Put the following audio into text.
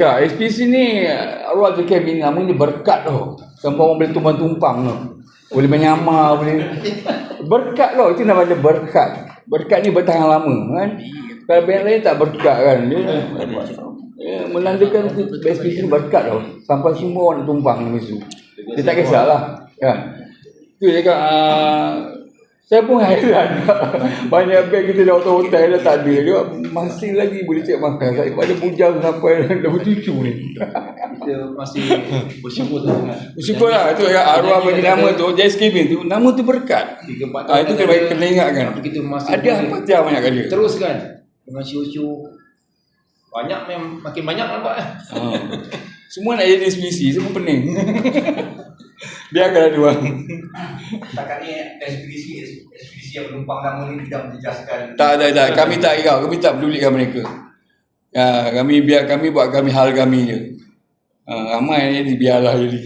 Ya, SPC ni awal tu Kevin namanya berkat tau. Sampai orang boleh tumpang-tumpang tau. Boleh menyamar, boleh berkat tau, itu namanya berkat. Berkat ni bertahan lama kan. Kalau band lain tak berkat kan. Dia menandakan SPC ni berkat tau. Sampai semua orang nak tumpang di situ. Dia tak kisahlah kan. Tu dia cakap saya pun hairan. Banyak band kita dah hotel dah tak ada. Dia masih lagi boleh cek makan. Saya ada bujang sampai dah bercucu ni. Kita masih bersyukur tu. Bersyukur lah. Itu arwah bagi nama tu. Jais Kevin tu. Nama tu berkat. 3-4 tahun Itu kena ingatkan. Tapi kita masih Ada apa tiap banyak kali. teruskan dengan show-show. Banyak memang makin banyak nampak. Semua nak jadi SPC. Semua pening. Biarkan ada orang. Setakat ni ekspedisi yang penumpang nama ni tidak menjejaskan. Tak. Kami tak hirau. Kami tak pedulikan mereka. Kami buat hal kami je. Ramai ni biarlah jadi.